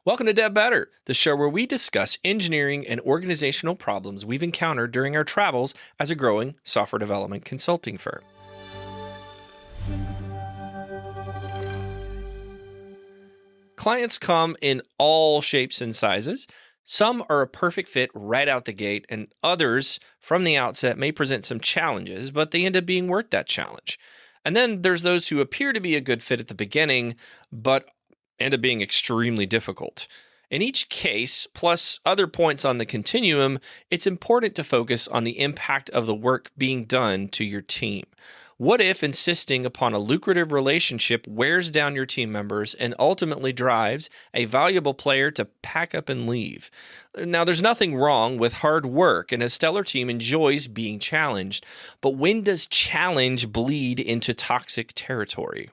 Welcome to Dev Better, the show where we discuss engineering and organizational problems we've encountered during our travels as a growing software development consulting firm. Clients come in all shapes and sizes. Some are a perfect fit right out the gate, and others from the outset may present some challenges, but they end up being worth that challenge. And then there's those who appear to be a good fit at the beginning, but end up being extremely difficult. In each case, plus other points on the continuum, it's important to focus on the impact of the work being done to your team. What if insisting upon a lucrative relationship wears down your team members and ultimately drives a valuable player to pack up and leave? Now, there's nothing wrong with hard work, and a stellar team enjoys being challenged. But when does challenge bleed into toxic territory?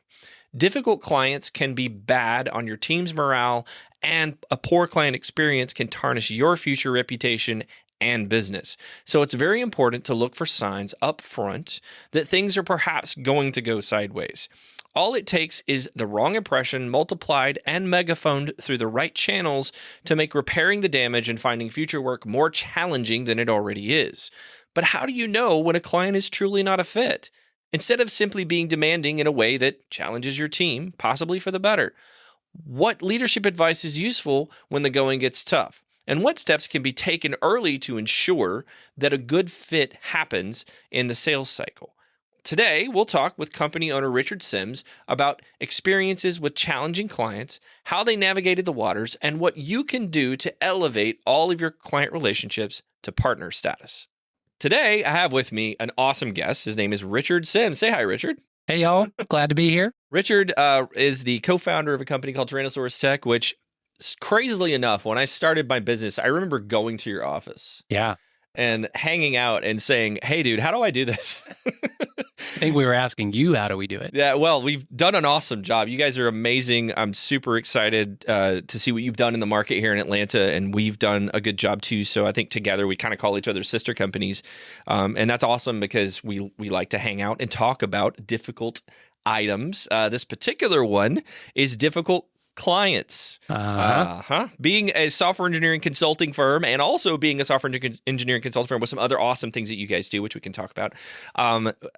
Difficult clients can be bad on your team's morale, and a poor client experience can tarnish your future reputation and business. So it's very important to look for signs up front that things are perhaps going to go sideways. All it takes is the wrong impression multiplied and megaphoned through the right channels to make repairing the damage and finding future work more challenging than it already is. But how do you know when a client is truly not a fit? Instead of simply being demanding in a way that challenges your team, possibly for the better, what leadership advice is useful when the going gets tough? And what steps can be taken early to ensure that a good fit happens in the sales cycle? Today, we'll talk with company owner Richard Sims about experiences with challenging clients, how they navigated the waters, and what you can do to elevate all of your client relationships to partner status. Today, I have with me an awesome guest. His name is Richard Sims. Say hi, Richard. Hey, y'all. Glad to be here. Richard is the co-founder of a company called Tyrannosaurus Tech, which, crazily enough, when I started my business, I remember going to your office. Yeah. And hanging out and saying, hey, dude, how do I do this? I think we were asking you, how do we do it? Yeah, well, we've done an awesome job. You guys are amazing. I'm super excited to see what you've done in the market here in Atlanta, and we've done a good job too. So I think together we kind of call each other sister companies. And that's awesome because we like to hang out and talk about difficult items. This particular one is difficult clients. Being a software engineering consulting firm and also being a software engineering consulting firm with some other awesome things that you guys do, which we can talk about.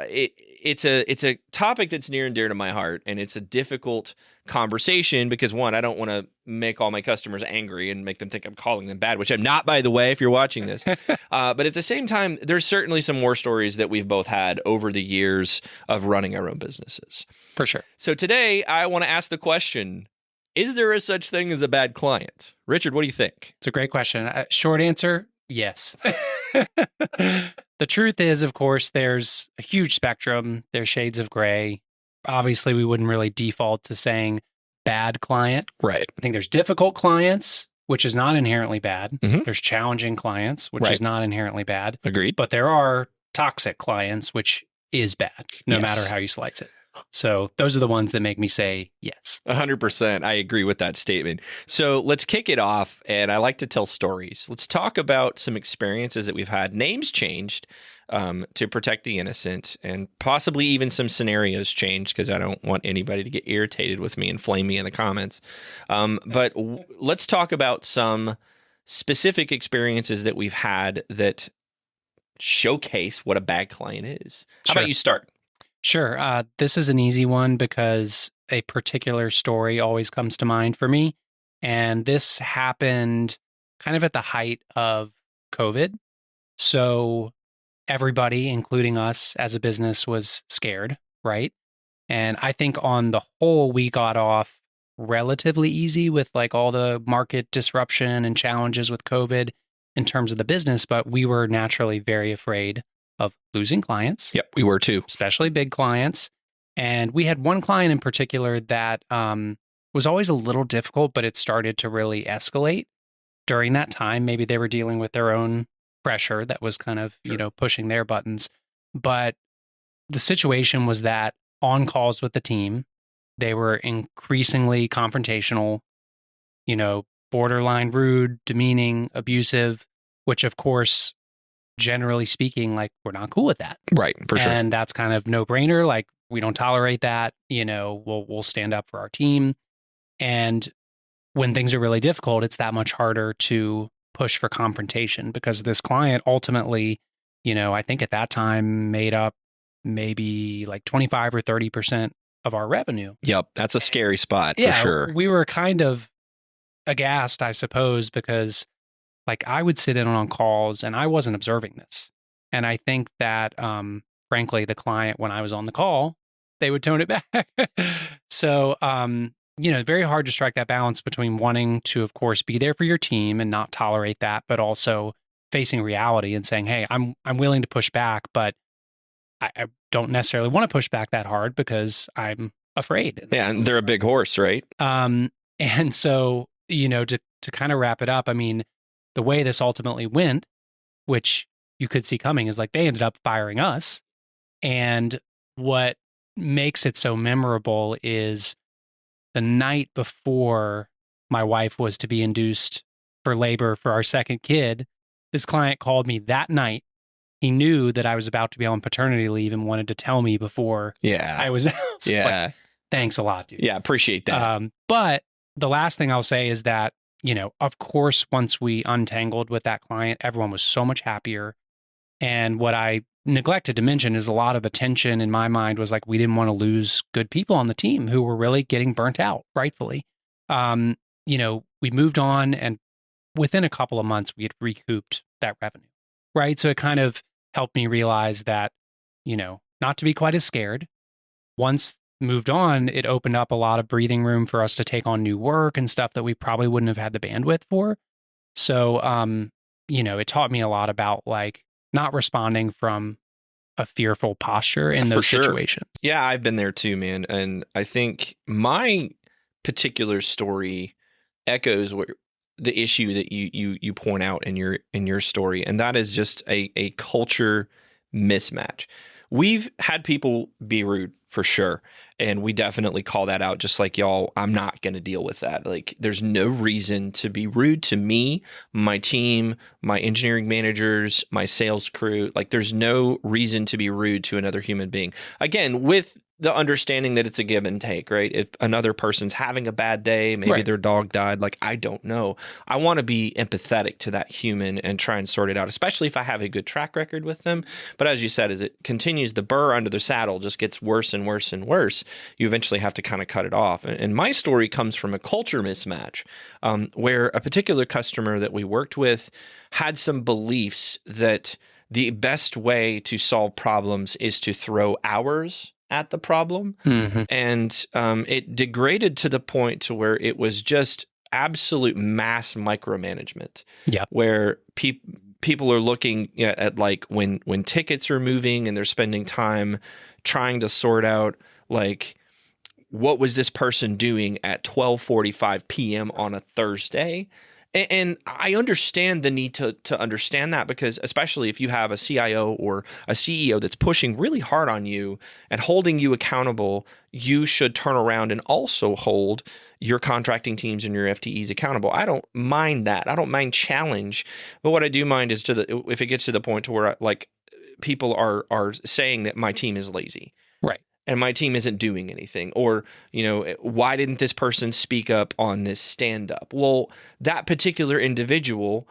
It's a topic that's near and dear to my heart, and it's a difficult conversation because, one, I don't want to make all my customers angry and make them think I'm calling them bad, which I'm not, by the way, if you're watching this. But at the same time, there's certainly some war stories that we've both had over the years of running our own businesses. For sure. So today, I want to ask the question, is there a such thing as a bad client? Richard, what do you think? It's a great question. Short answer, yes. The truth is, of course, there's a huge spectrum. There's shades of gray. Obviously, we wouldn't really default to saying bad client. Right. I think there's difficult clients, which is not inherently bad. Mm-hmm. There's challenging clients, which is not inherently bad. Agreed. But there are toxic clients, which is bad, no matter how you slice it. So those are the ones that make me say yes. 100%. I agree with that statement. So let's kick it off. And I like to tell stories. Let's talk about some experiences that we've had. Names changed to protect the innocent, and possibly even some scenarios changed because I don't want anybody to get irritated with me and flame me in the comments. But let's talk about some specific experiences that we've had that showcase what a bad client is. How about you start? Sure. This is an easy one because a particular story always comes to mind for me. And this happened kind of at the height of COVID. So everybody, including us as a business, was scared, right? And I think on the whole, we got off relatively easy with like all the market disruption and challenges with COVID in terms of the business, but we were naturally very afraid of losing clients. Yep, we were too. Especially big clients. And we had one client in particular that was always a little difficult, but it started to really escalate during that time. Maybe they were dealing with their own pressure that was kind of, pushing their buttons. But the situation was that on calls with the team, they were increasingly confrontational, borderline rude, demeaning, abusive, which of course, generally speaking, like we're not cool with that. Right, for sure. And that's kind of no brainer. Like we don't tolerate that. We'll stand up for our team. And when things are really difficult, it's that much harder to push for confrontation because this client ultimately, I think at that time made up maybe like 25 or 30% of our revenue. Yep, that's a scary spot for Yeah, sure. we were kind of aghast, I suppose, because like I would sit in on calls and I wasn't observing this. And I think that frankly, the client, when I was on the call, they would tone it back. So very hard to strike that balance between wanting to, of course, be there for your team and not tolerate that, but also facing reality and saying, hey, I'm willing to push back, but I don't necessarily want to push back that hard because I'm afraid. Yeah, and they're a big horse, right? And so, to kind of wrap it up, I mean, the way this ultimately went, which you could see coming, is like they ended up firing us. And what makes it so memorable is the night before my wife was to be induced for labor for our second kid, this client called me that night. He knew that I was about to be on paternity leave and wanted to tell me before I was out. So it's like, thanks a lot, dude. Yeah, appreciate that. But the last thing I'll say is that, of course, once we untangled with that client, everyone was so much happier. And what I neglected to mention is a lot of the tension in my mind was like, we didn't want to lose good people on the team who were really getting burnt out, rightfully. We moved on, and within a couple of months, we had recouped that revenue, right? So it kind of helped me realize that, not to be quite as scared. Once moved on, it opened up a lot of breathing room for us to take on new work and stuff that we probably wouldn't have had the bandwidth for. So, it taught me a lot about like not responding from a fearful posture in those situations. Yeah, I've been there too, man. And I think my particular story echoes the issue that you point out in your story, and that is just a culture mismatch. We've had people be rude for sure, and we definitely call that out, just like y'all. I'm not going to deal with that. Like, there's no reason to be rude to me, my team, my engineering managers, my sales crew. Like, there's no reason to be rude to another human being. Again, with the understanding that it's a give and take, right? If another person's having a bad day, maybe their dog died, like, I don't know. I want to be empathetic to that human and try and sort it out, especially if I have a good track record with them. But as you said, as it continues, the burr under the saddle just gets worse and worse and worse. You eventually have to kind of cut it off. And my story comes from a culture mismatch, where a particular customer that we worked with had some beliefs that the best way to solve problems is to throw hours at the problem. Mm-hmm. And it degraded to the point to where it was just absolute mass micromanagement. Yeah. Where people are looking at like when tickets are moving and they're spending time trying to sort out like, what was this person doing at 12:45 p.m. on a Thursday? And I understand the need to understand that, because especially if you have a CIO or a CEO that's pushing really hard on you and holding you accountable, you should turn around and also hold your contracting teams and your FTEs accountable. I don't mind that. I don't mind challenge. But what I do mind is if it gets to the point to where like people are saying that my team is lazy. Right. And my team isn't doing anything. Or, why didn't this person speak up on this stand-up? Well, that particular individual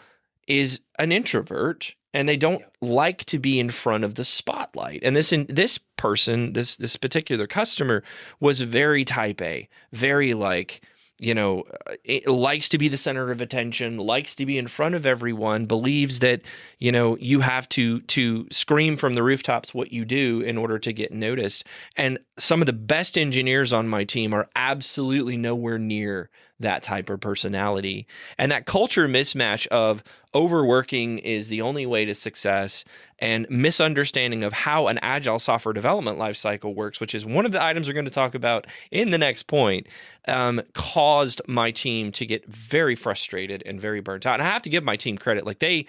is an introvert, and they don't like to be in front of the spotlight. And this person, this particular customer, was very type A, very like, it likes to be the center of attention, likes to be in front of everyone, believes that, you have to scream from the rooftops what you do in order to get noticed. And some of the best engineers on my team are absolutely nowhere near that type of personality. And that culture mismatch of overworking is the only way to success, and misunderstanding of how an agile software development lifecycle works, which is one of the items we're going to talk about in the next point, caused my team to get very frustrated and very burnt out. And I have to give my team credit. Like they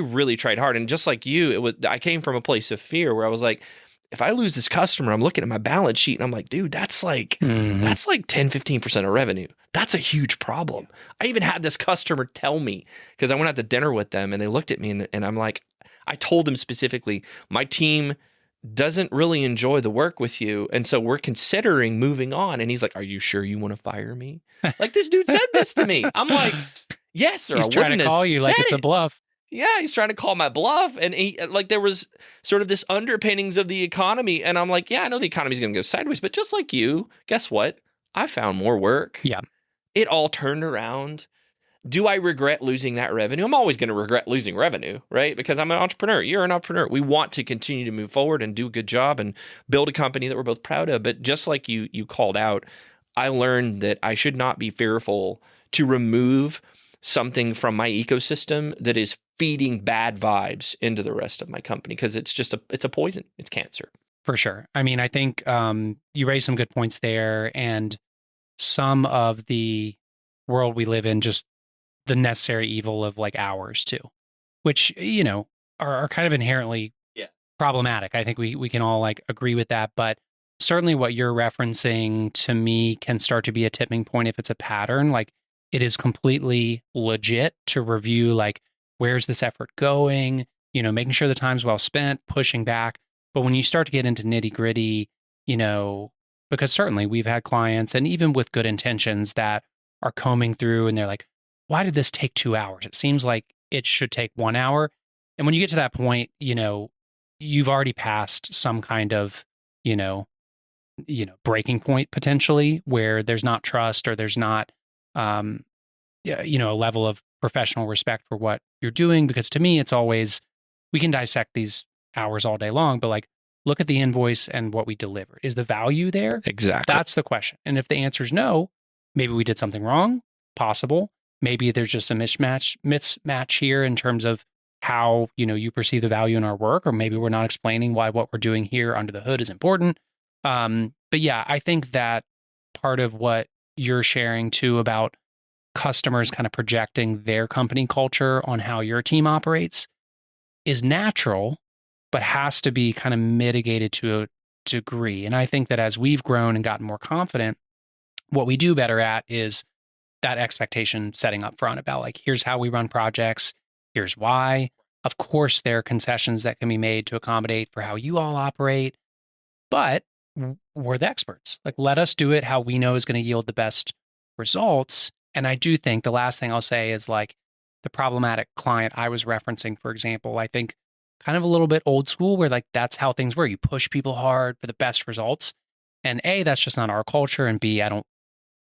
really tried hard. And just like you, I came from a place of fear where I was like, if I lose this customer, I'm looking at my balance sheet and I'm like, dude, that's like 10, 15% of revenue. That's a huge problem. I even had this customer tell me, because I went out to dinner with them and they looked at me and I'm like, I told them specifically, my team doesn't really enjoy the work with you. And so we're considering moving on. And he's like, are you sure you want to fire me? Like, this dude said this to me. I'm like, yes, or I He's trying to wouldn't have call you said like it's a it. bluff. Yeah, he's trying to call my bluff. And like, there was sort of this underpinnings of the economy. And I'm like, yeah, I know the economy's going to go sideways, but just like you, guess what? I found more work. Yeah. It all turned around. Do I regret losing that revenue? I'm always going to regret losing revenue, right? Because I'm an entrepreneur. You're an entrepreneur. We want to continue to move forward and do a good job and build a company that we're both proud of. But just like you called out, I learned that I should not be fearful to remove something from my ecosystem that is feeding bad vibes into the rest of my company, because it's a poison. It's cancer. For sure. I mean, I think you raised some good points there, and some of the world we live in, just the necessary evil of like hours too, which, are kind of inherently problematic. I think we can all like agree with that. But certainly what you're referencing to me can start to be a tipping point if it's a pattern. Like, it is completely legit to review, like, where's this effort going? Making sure the time's well spent, pushing back. But when you start to get into nitty gritty, because certainly we've had clients, and even with good intentions, that are combing through and they're like, why did this take 2 hours? It seems like it should take 1 hour. And when you get to that point, you've already passed some kind of, you know, breaking point potentially, where there's not trust, or there's not, a level of professional respect for what you're doing. Because to me, it's always, we can dissect these hours all day long, but like, look at the invoice and what we delivered. Is the value there? Exactly. That's the question. And if the answer is no, maybe we did something wrong. Possible. Maybe there's just a mismatch here in terms of how, you perceive the value in our work, or maybe we're not explaining why what we're doing here under the hood is important. But yeah, I think that part of what you're sharing too about customers kind of projecting their company culture on how your team operates is natural, but has to be kind of mitigated to a degree. And I think that as we've grown and gotten more confident, what we do better at is that expectation setting up front about like, here's how we run projects, here's why. Of course, there are concessions that can be made to accommodate for how you all operate, but we're the experts. Like, let us do it how we know is going to yield the best results. And I do think the last thing I'll say is like, the problematic client I was referencing, for example, I think kind of a little bit old school, where like that's how things were. You push people hard for the best results. And A, that's just not our culture. And B, I don't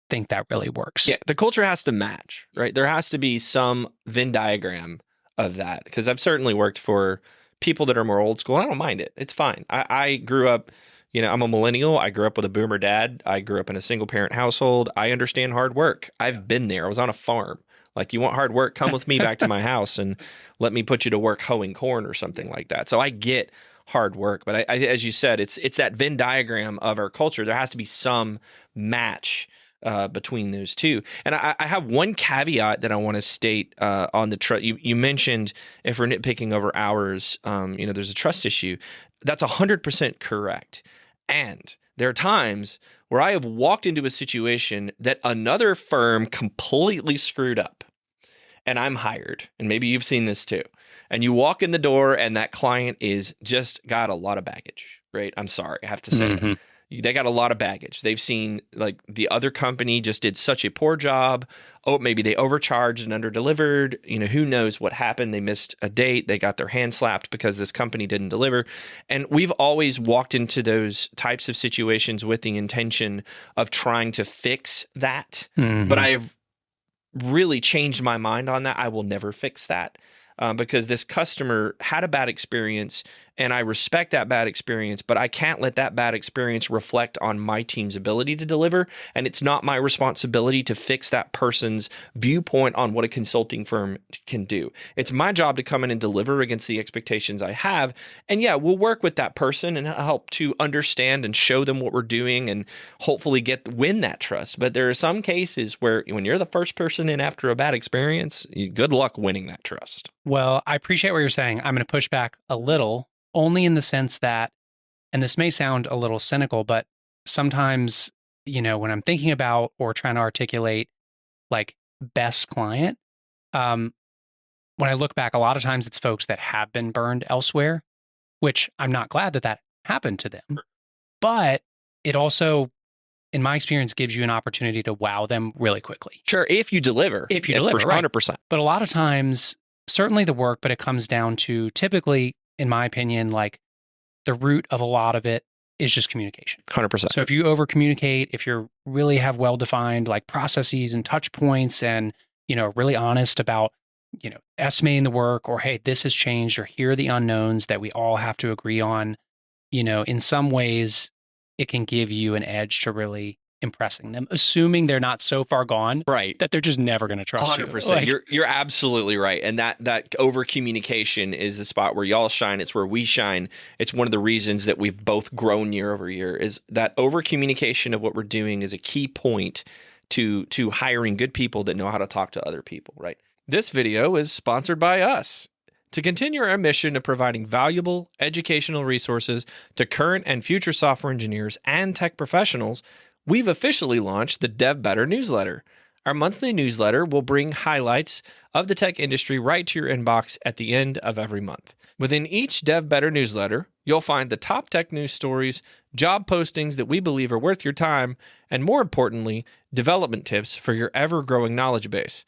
think that really works. Yeah, the culture has to match, right? There has to be some Venn diagram of that, because I've certainly worked for people that are more old school. I don't mind it. It's fine. I grew up, I'm a millennial. I grew up with a boomer dad. I grew up in a single parent household. I understand hard work. I've been there. I was on a farm. Like, you want hard work? Come with me back to my house and let me put you to work hoeing corn or something like that. So I get hard work, but I as you said, it's that Venn diagram of our culture. There has to be some match between those two. And I have one caveat that I want to state on the trust. You mentioned if we're nitpicking over hours, there's a trust issue. That's 100% correct. And there are times where I have walked into a situation that another firm completely screwed up, and I'm hired. And maybe you've seen this too. And you walk in the door and that client is just got a lot of baggage, right? I'm sorry, I have to say it. They got a lot of baggage. They've seen like the other company just did such a poor job. Oh, maybe they overcharged and underdelivered. Who knows what happened? They missed a date. They got their hand slapped because this company didn't deliver. And we've always walked into those types of situations with the intention of trying to fix that. But I've really changed my mind on that. I will never fix that. Because this customer had a bad experience, and I respect that bad experience, but I can't let that bad experience reflect on my team's ability to deliver. And it's not my responsibility to fix that person's viewpoint on what a consulting firm can do. It's my job to come in and deliver against the expectations I have. And yeah, we'll work with that person and help to understand and show them what we're doing and hopefully win that trust. But there are some cases where when you're the first person in after a bad experience, good luck winning that trust. Well, I appreciate what you're saying. I'm going to push back a little, only in the sense that, and this may sound a little cynical, but sometimes, when I'm thinking about or trying to articulate like best client, when I look back, a lot of times it's folks that have been burned elsewhere, which I'm not glad that happen to them. But it also, in my experience, gives you an opportunity to wow them really quickly. Sure, if you deliver. If you deliver, for right. 100%. But a lot of times, certainly the work, but it comes down to typically, in my opinion, like the root of a lot of it is just communication. 100%. So if you over communicate, if you really have well-defined like processes and touch points and, really honest about, estimating the work or, hey, this has changed or here are the unknowns that we all have to agree on, in some ways it can give you an edge to really impressing them, assuming they're not so far gone right. that they're just never going to trust 100%. you. Like, You're absolutely right. And that over communication is the spot where y'all shine. It's where we shine. It's one of the reasons that we've both grown year over year is that over communication of what we're doing is a key point to hiring good people that know how to talk to other people, right? This video is sponsored by us. To continue our mission of providing valuable educational resources to current and future software engineers and tech professionals, we've officially launched the Dev Better newsletter. Our monthly newsletter will bring highlights of the tech industry right to your inbox at the end of every month. Within each Dev Better newsletter, you'll find the top tech news stories, job postings that we believe are worth your time, and more importantly, development tips for your ever-growing knowledge base.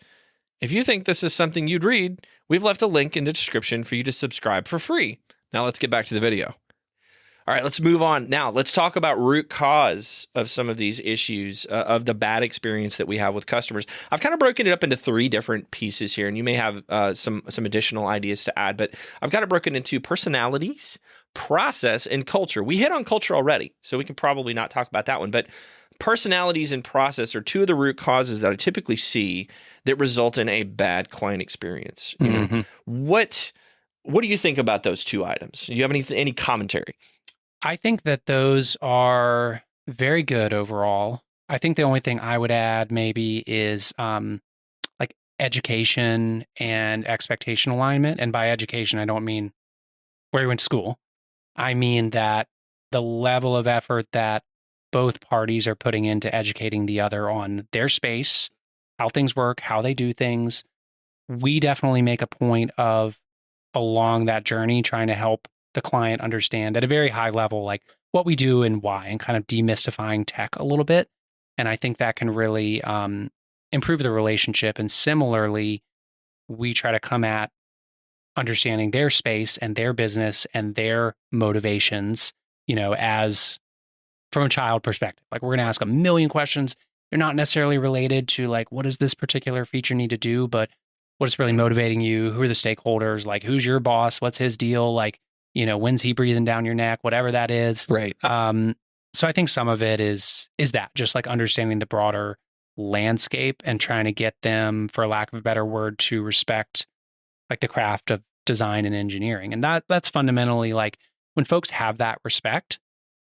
If you think this is something you'd read, we've left a link in the description for you to subscribe for free. Now let's get back to the video. All right, let's move on. Now, let's talk about root cause of some of these issues, of the bad experience that we have with customers. I've kind of broken it up into 3 different pieces here, and you may have some additional ideas to add, but I've got it broken into personalities, process, and culture. We hit on culture already, so we can probably not talk about that one, but personalities and process are 2 of the root causes that I typically see that result in a bad client experience. You know, what do you think about those 2 items? Do you have any commentary? I think that those are very good overall. I think the only thing I would add maybe is like education and expectation alignment. And by education, I don't mean where you went to school. I mean that the level of effort that both parties are putting into educating the other on their space, how things work, how they do things. We definitely make a point of along that journey trying to help the client understand at a very high level, like what we do and why, and kind of demystifying tech a little bit. And I think that can really improve the relationship. And similarly, we try to come at understanding their space and their business and their motivations, as from a child perspective. Like we're going to ask a million questions. They're not necessarily related to like, what does this particular feature need to do, but what is really motivating you? Who are the stakeholders? Like, who's your boss? What's his deal? Like, when's he breathing down your neck? Whatever that is. Right. So I think some of it is that just like understanding the broader landscape and trying to get them, for lack of a better word, to respect like the craft of design and engineering. And that's fundamentally like when folks have that respect,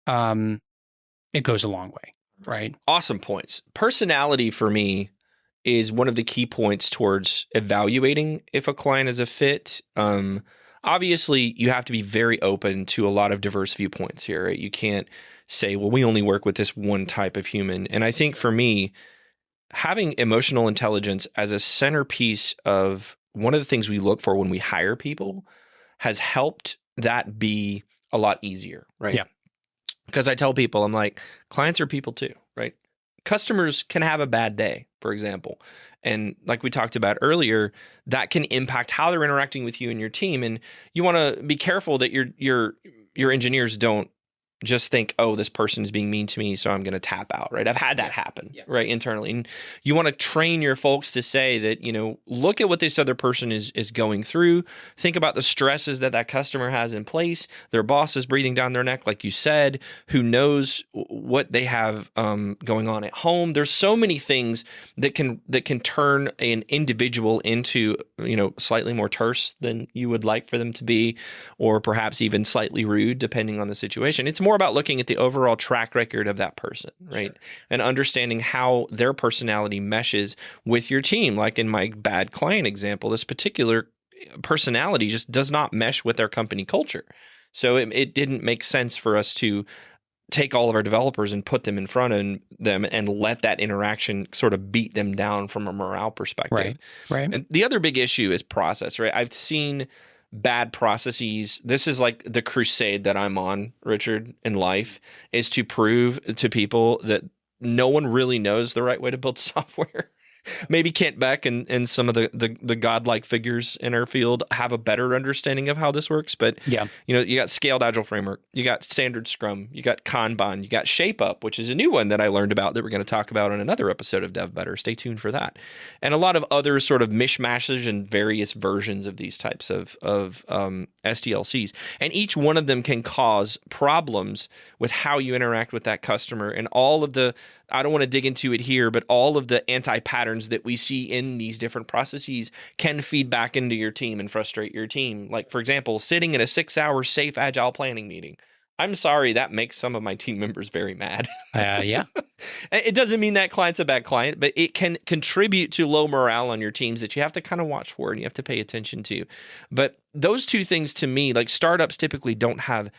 it goes a long way. Right. Awesome points. Personality for me is one of the key points towards evaluating if a client is a fit. Obviously, you have to be very open to a lot of diverse viewpoints here. Right? You can't say, well, we only work with this one type of human. And I think for me, having emotional intelligence as a centerpiece of one of the things we look for when we hire people has helped that be a lot easier, right? Yeah. Because I tell people, I'm like, clients are people too, right? Customers can have a bad day, for example. And like we talked about earlier, that can impact how they're interacting with you and your team. And you want to be careful that your engineers don't just think, oh, this person is being mean to me, so I'm going to tap out, right? I've had that happen, right, internally. And you want to train your folks to say that, look at what this other person is going through. Think about the stresses that customer has in place. Their boss is breathing down their neck, like you said. Who knows what they have going on at home? There's so many things that can turn an individual into, slightly more terse than you would like for them to be, or perhaps even slightly rude, depending on the situation. It's more about looking at the overall track record of that person, right? Sure. And understanding how their personality meshes with your team. Like in my bad client example, this particular personality just does not mesh with their company culture. So it didn't make sense for us to take all of our developers and put them in front of them and let that interaction sort of beat them down from a morale perspective. Right. And the other big issue is process, right? I've seen bad processes. This is like the crusade that I'm on, Richard, in life, is to prove to people that no one really knows the right way to build software. Maybe Kent Beck and some of the godlike figures in our field have a better understanding of how this works. But Yeah. you got Scaled Agile Framework, you got Standard Scrum, you got Kanban, you got Shape Up, which is a new one that I learned about that we're going to talk about in another episode of Dev Better. Stay tuned for that. And a lot of other sort of mishmashes and various versions of these types of SDLCs. And each one of them can cause problems with how you interact with that customer and all of the, I don't want to dig into it here, but all of the anti-patterns that we see in these different processes can feed back into your team and frustrate your team. Like, for example, sitting in a 6-hour safe agile planning meeting. I'm sorry, that makes some of my team members very mad. Yeah. It doesn't mean that client's a bad client, but it can contribute to low morale on your teams that you have to kind of watch for and you have to pay attention to. But those two things, to me, like, startups typically don't have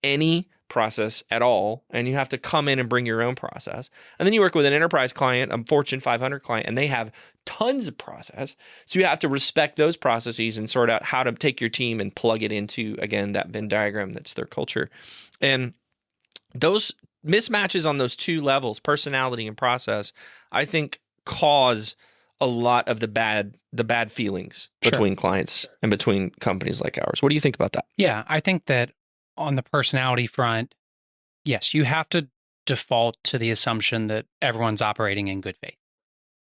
any process at all, and you have to come in and bring your own process. And then you work with an enterprise client, a Fortune 500 client, and they have tons of process. So you have to respect those processes and sort out how to take your team and plug it into, again, that Venn diagram that's their culture. And those mismatches on those two levels, personality and process, I think cause a lot of the bad feelings between clients and between companies like ours. What do you think about that? Yeah, I think that on the personality front, yes, you have to default to the assumption that everyone's operating in good faith.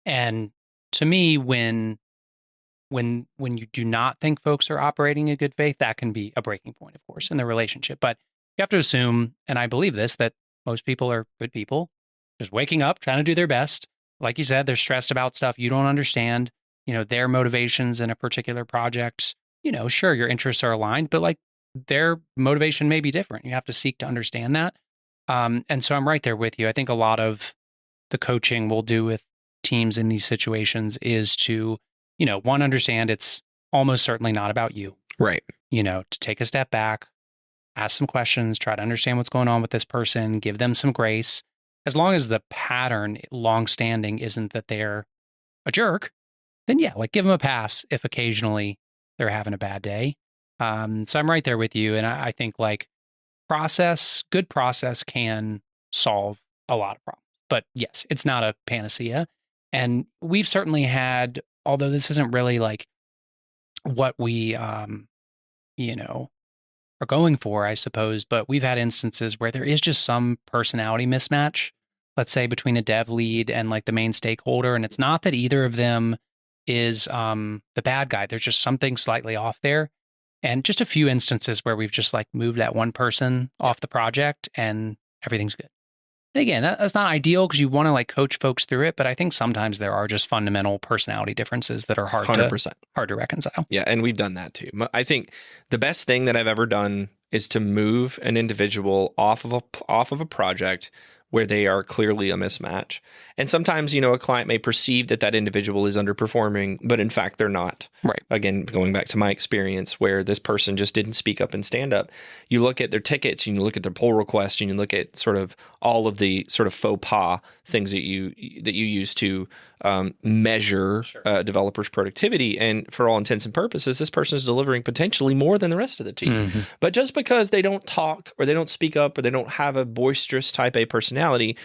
And to me, when you do not think folks are operating in good faith, that can be a breaking point, of course, in the relationship. But you have to assume, and I believe this, that most people are good people, just waking up, trying to do their best. Like you said, they're stressed about stuff you don't understand, their motivations in a particular project. Sure, your interests are aligned, but like, their motivation may be different. You have to seek to understand that. And so I'm right there with you. I think a lot of the coaching we'll do with teams in these situations is to, one, understand it's almost certainly not about you. Right. To take a step back, ask some questions, try to understand what's going on with this person, give them some grace. As long as the pattern longstanding isn't that they're a jerk, then yeah, like give them a pass if occasionally they're having a bad day. So I'm right there with you. And I think like good process can solve a lot of problems. But yes, it's not a panacea. And we've certainly had, although this isn't really like what we, are going for, I suppose, but we've had instances where there is just some personality mismatch, let's say between a dev lead and like the main stakeholder. And it's not that either of them is the bad guy. There's just something slightly off there. And just a few instances where we've just like moved that one person off the project and everything's good. And again, that's not ideal because you want to like coach folks through it, but I think sometimes there are just fundamental personality differences that are hard 100%. To reconcile. Yeah, and we've done that too. I think the best thing that I've ever done is to move an individual off of a project where they are clearly a mismatch. And sometimes, a client may perceive that individual is underperforming, but in fact, they're not. Right. Again, going back to my experience where this person just didn't speak up and stand up. You look at their tickets, and you look at their pull request, and you look at sort of all of the sort of faux pas things that you use to measure developers' productivity. And for all intents and purposes, this person is delivering potentially more than the rest of the team. Mm-hmm. But just because they don't talk or they don't speak up or they don't have a boisterous type A personality,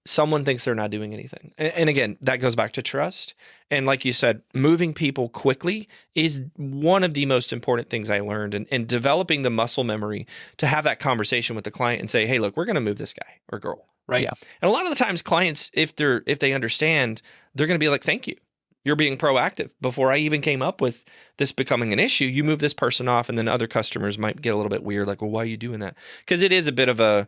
someone thinks they're not doing anything. And again, that goes back to trust. And like you said, moving people quickly is one of the most important things I learned, and developing the muscle memory to have that conversation with the client and say, hey, look, we're going to move this guy or girl, right? Yeah. And a lot of the times clients, if they understand, they're going to be like, thank you. You're being proactive. Before I even came up with this becoming an issue, you move this person off, and then other customers might get a little bit weird, like, well, why are you doing that? Because it is a bit of a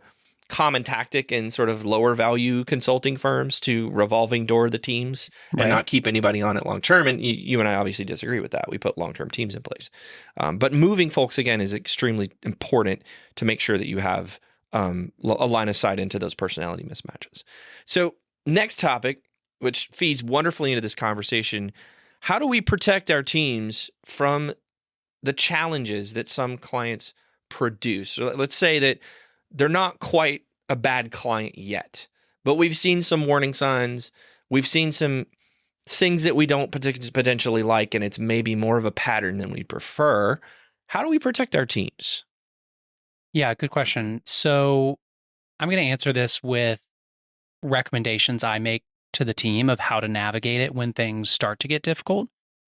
common tactic in sort of lower value consulting firms to revolving door the teams and not keep anybody on it long term. And you and I obviously disagree with that. We put long-term teams in place. But moving folks, again, is extremely important to make sure that you have a line of sight into those personality mismatches. So next topic, which feeds wonderfully into this conversation, how do we protect our teams from the challenges that some clients produce? So let's say that they're not quite a bad client yet, but we've seen some warning signs. We've seen some things that we don't potentially like, and it's maybe more of a pattern than we prefer. how do we protect our teams? Yeah, good question. So I'm going to answer this with recommendations I make to the team of how to navigate it when things start to get difficult.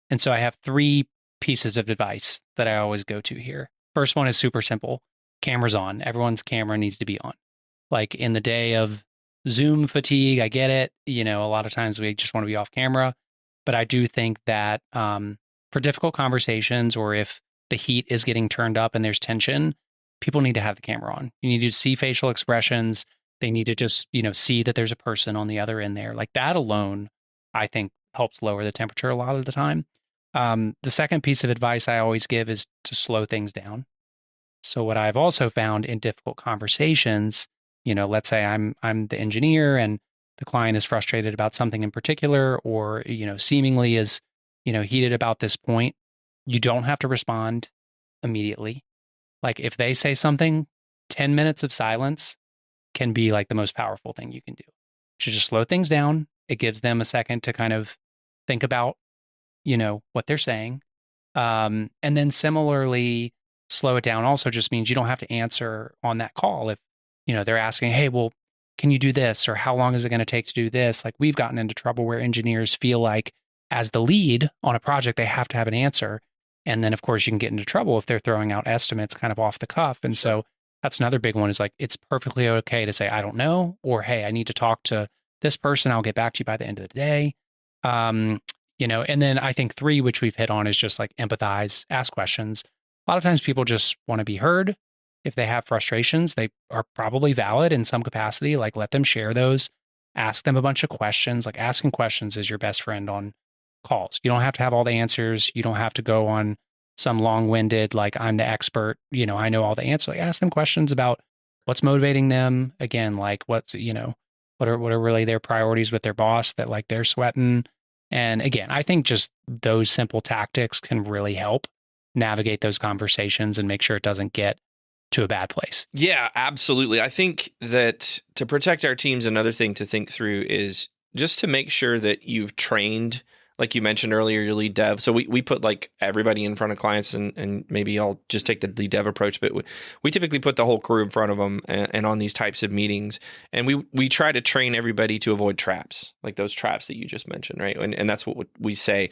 And so I have three pieces of advice that I always go to here. First one is super simple. Camera's on. Everyone's camera needs to be on. Like in the day of Zoom fatigue, I get it. A lot of times we just want to be off camera. But I do think that for difficult conversations or if the heat is getting turned up and there's tension, people need to have the camera on. You need to see facial expressions. They need to just, see that there's a person on the other end there. Like that alone, I think helps lower the temperature a lot of the time. The second piece of advice I always give is to slow things down. So what I've also found in difficult conversations, let's say I'm the engineer and the client is frustrated about something in particular, or seemingly is heated about this point, you don't have to respond immediately. Like if they say something, 10 minutes of silence can be like the most powerful thing you can do. To just slow things down. It gives them a second to kind of think about what they're saying. And then similarly, slow it down also just means you don't have to answer on that call. If, they're asking, hey, well, can you do this? Or how long is it going to take to do this? Like we've gotten into trouble where engineers feel like as the lead on a project, they have to have an answer. And then of course you can get into trouble if they're throwing out estimates kind of off the cuff. And so that's another big one is like, it's perfectly okay to say, I don't know, or, hey, I need to talk to this person. I'll get back to you by the end of the day. And then I think three, which we've hit on, is just like empathize, ask questions. A lot of times people just want to be heard. If they have frustrations, they are probably valid in some capacity. Like let them share those, ask them a bunch of questions. Like asking questions is your best friend on calls. You don't have to have all the answers. You don't have to go on some long-winded, like I'm the expert, I know all the answers. Like ask them questions about what's motivating them. Again, like what are really their priorities with their boss that like they're sweating. And again, I think just those simple tactics can really help navigate those conversations and make sure it doesn't get to a bad place. Yeah, absolutely. I think that to protect our teams, another thing to think through is just to make sure that you've trained, like you mentioned earlier, your lead dev. So we put like everybody in front of clients and maybe I'll just take the lead dev approach, but we typically put the whole crew in front of them and on these types of meetings. And we try to train everybody to avoid traps, like those traps that you just mentioned, right? And that's what we say.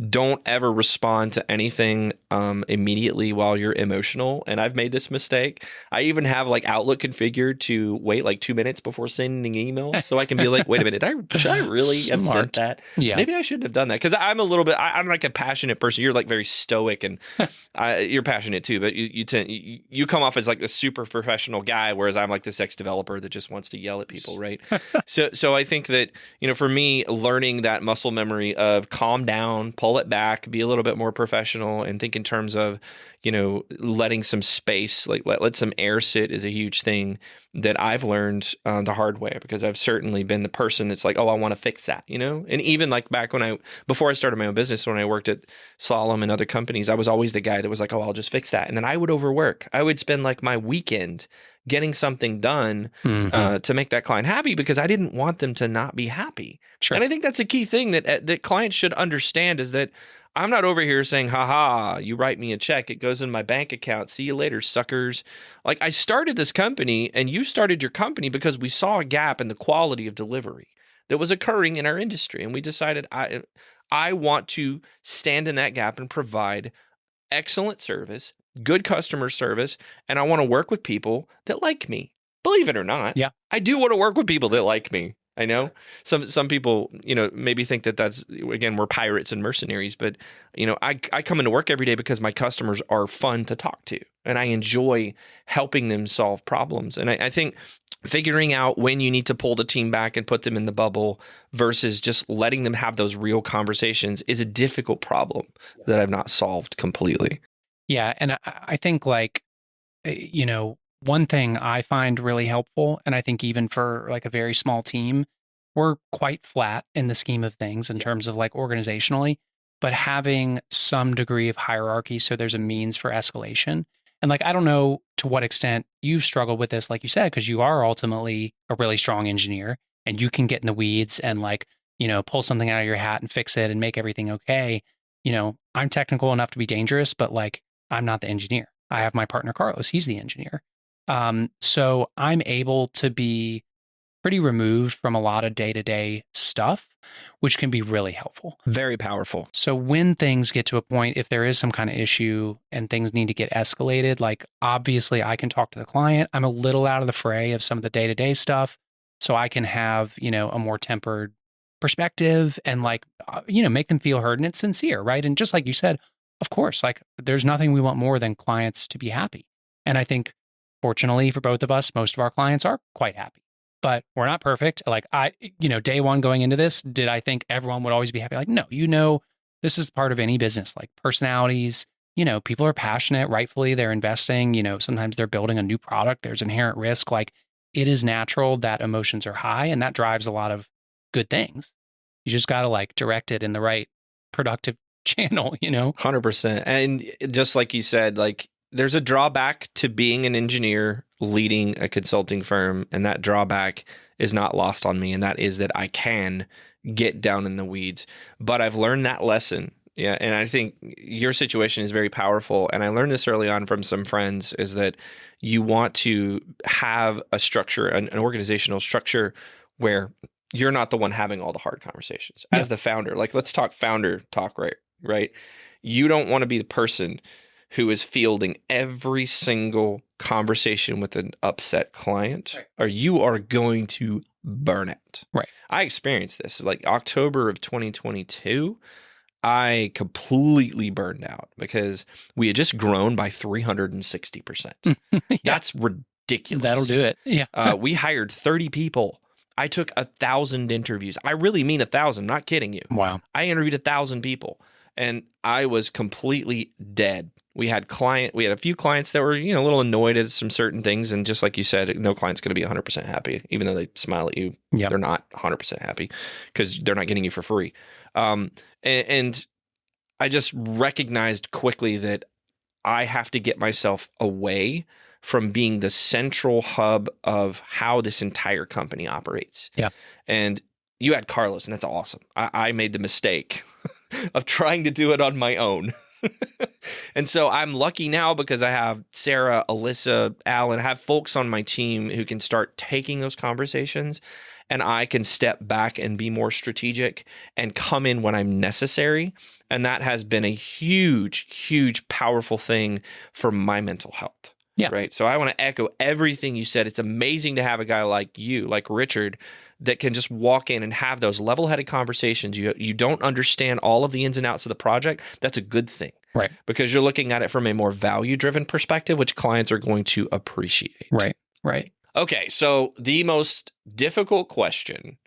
Don't ever respond to anything immediately while you're emotional. And I've made this mistake. I even have like Outlook configured to wait like 2 minutes before sending emails. So I can be like, wait a minute, should I really have sent that? Yeah. Maybe I shouldn't have done that. Because I'm a little bit, I'm like a passionate person. You're like very stoic and you're passionate too, but you come off as like a super professional guy, whereas I'm like this ex-developer that just wants to yell at people, right? So I think that, for me, learning that muscle memory of calm down, pull it back, be a little bit more professional and think in terms of, letting some space, like let some air sit is a huge thing that I've learned the hard way, because I've certainly been the person that's like, oh, I want to fix that, and even like back before I started my own business, when I worked at Slalom and other companies, I was always the guy that was like, oh, I'll just fix that. And then I would overwork. I would spend like my weekend getting something done to make that client happy, because I didn't want them to not be happy. Sure. And I think that's a key thing that clients should understand, is that I'm not over here saying, haha, you write me a check, it goes in my bank account, see you later, suckers. Like, I started this company and you started your company because we saw a gap in the quality of delivery that was occurring in our industry. And we decided I want to stand in that gap and provide excellent service, good customer service, and I want to work with people that like me. Believe it or not, Yeah. I do want to work with people that like me. I know some people, maybe think that's, again, we're pirates and mercenaries, but, I come into work every day because my customers are fun to talk to and I enjoy helping them solve problems. And I think figuring out when you need to pull the team back and put them in the bubble versus just letting them have those real conversations is a difficult problem that I've not solved completely. Yeah. And I think like, one thing I find really helpful, and I think even for like a very small team, we're quite flat in the scheme of things in terms of like organizationally, but having some degree of hierarchy so there's a means for escalation. And like, I don't know to what extent you've struggled with this, like you said, because you are ultimately a really strong engineer and you can get in the weeds and like, pull something out of your hat and fix it and make everything okay. I'm technical enough to be dangerous, but like, I'm not the engineer. I have my partner Carlos. He's the engineer. So I'm able to be pretty removed from a lot of day-to-day stuff, which can be really helpful. Very powerful. So when things get to a point, if there is some kind of issue and things need to get escalated, like obviously I can talk to the client. I'm a little out of the fray of some of the day-to-day stuff, so I can have, a more tempered perspective and make them feel heard and it's sincere, right? And just like you said, of course, like there's nothing we want more than clients to be happy. And I think fortunately for both of us, most of our clients are quite happy. But we're not perfect. Like day one going into this, did I think everyone would always be happy? Like, no, this is part of any business, like personalities, people are passionate, rightfully they're investing, sometimes they're building a new product. There's inherent risk. Like it is natural that emotions are high and that drives a lot of good things. You just got to like direct it in the right productive channel, 100%. And just like you said, like there's a drawback to being an engineer leading a consulting firm, and that drawback is not lost on me, and that is that I can get down in the weeds. But I've learned that lesson. Yeah, and I think your situation is very powerful, and I learned this early on from some friends, is that you want to have a structure, an organizational structure where you're not the one having all the hard conversations. As the founder, like let's talk founder talk, right? You don't want to be the person who is fielding every single conversation with an upset client, or you are going to burn out. Right. I experienced this. Like October of 2022, I completely burned out because we had just grown by 360%. That's ridiculous. That'll do it. Yeah. We hired 30 people. I took 1,000 interviews. I really mean 1,000, not kidding you. Wow. I interviewed 1,000 people and I was completely dead. We had a few clients that were, a little annoyed at some certain things. And just like you said, no client's going to be 100% happy, even though they smile at you. Yep. They're not 100% happy because they're not getting you for free. And I just recognized quickly that I have to get myself away from being the central hub of how this entire company operates. Yeah. And you had Carlos, and that's awesome. I made the mistake of trying to do it on my own. And so I'm lucky now because I have Sarah, Alyssa, Alan, I have folks on my team who can start taking those conversations, and I can step back and be more strategic and come in when I'm necessary. And that has been a huge, huge, powerful thing for my mental health. Yeah. Right. So I want to echo everything you said. It's amazing to have a guy like you, like Richard, that can just walk in and have those level-headed conversations. You don't understand all of the ins and outs of the project. That's a good thing. Right. Because you're looking at it from a more value-driven perspective, which clients are going to appreciate. Right. Okay. So the most difficult question,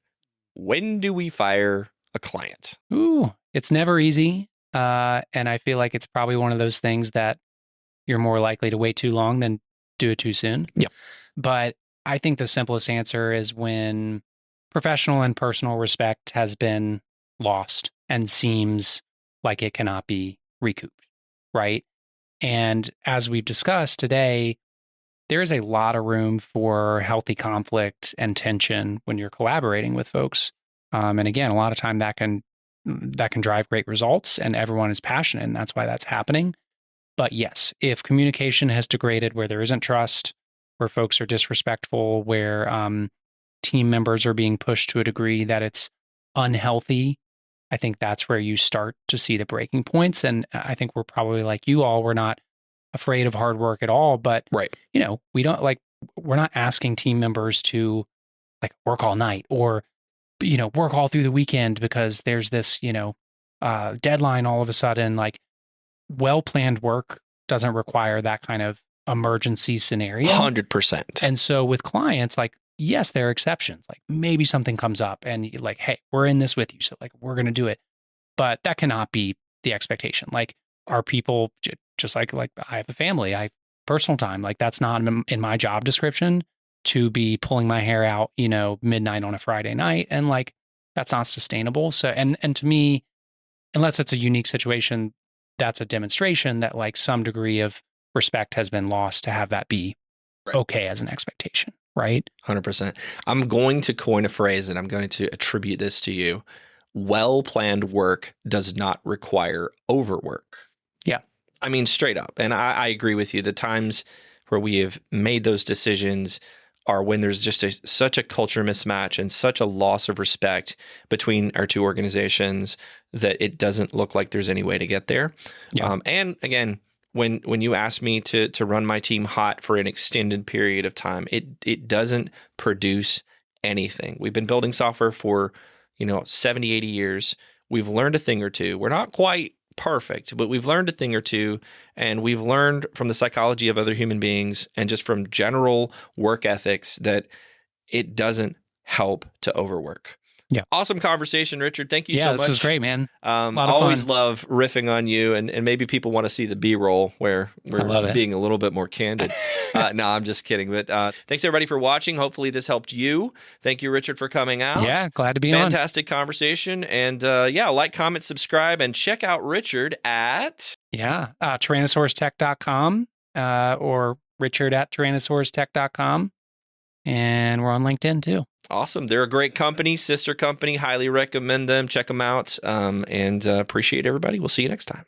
when do we fire a client? Ooh, it's never easy. And I feel like it's probably one of those things that you're more likely to wait too long than do it too soon. Yeah. But I think the simplest answer is when professional and personal respect has been lost and seems like it cannot be recouped, right? And as we've discussed today, there is a lot of room for healthy conflict and tension when you're collaborating with folks. And again, a lot of time that can drive great results, and everyone is passionate, and that's why that's happening. But yes, if communication has degraded where there isn't trust, where folks are disrespectful, where team members are being pushed to a degree that it's unhealthy, I think that's where you start to see the breaking points. And I think we're probably like you all, we're not afraid of hard work at all, but right. We don't we're not asking team members to like work all night or, work all through the weekend because there's this, deadline all of a sudden. Like well-planned work doesn't require that kind of emergency scenario. 100%. And so with clients, like, yes, there are exceptions. Like maybe something comes up and like, hey, we're in this with you. So like, we're going to do it. But that cannot be the expectation. Like our people, just like I have a family, I have personal time. Like that's not in my job description to be pulling my hair out, midnight on a Friday night. And like, that's not sustainable. So, and to me, unless it's a unique situation, that's a demonstration that like some degree of respect has been lost to have that be okay as an expectation, right? 100%. I'm going to coin a phrase and I'm going to attribute this to you. Well-planned work does not require overwork. Yeah. I mean, straight up. And I agree with you. The times where we have made those decisions are when there's just such a culture mismatch and such a loss of respect between our two organizations that it doesn't look like there's any way to get there. Yeah. And again, when you ask me to run my team hot for an extended period of time, it doesn't produce anything. We've been building software for 70, 80 years. We've learned a thing or two. We're not quite perfect, but we've learned a thing or two, and we've learned from the psychology of other human beings and just from general work ethics that it doesn't help to overwork. Yeah. Awesome conversation, Richard. Thank you so much. Yeah, this was great, man. I A lot of always fun. love riffing on you, and maybe people want to see the B-roll where we're being a little bit more candid. No, I'm just kidding. But thanks, everybody, for watching. Hopefully this helped you. Thank you, Richard, for coming out. Yeah, glad to be on. Fantastic conversation. And like, comment, subscribe, and check out Richard at... Tyrannosaurustech.com or Richard at Tyrannosaurustech.com. And we're on LinkedIn, too. Awesome. They're a great company, sister company. Highly recommend them. Check them out. And appreciate everybody. We'll see you next time.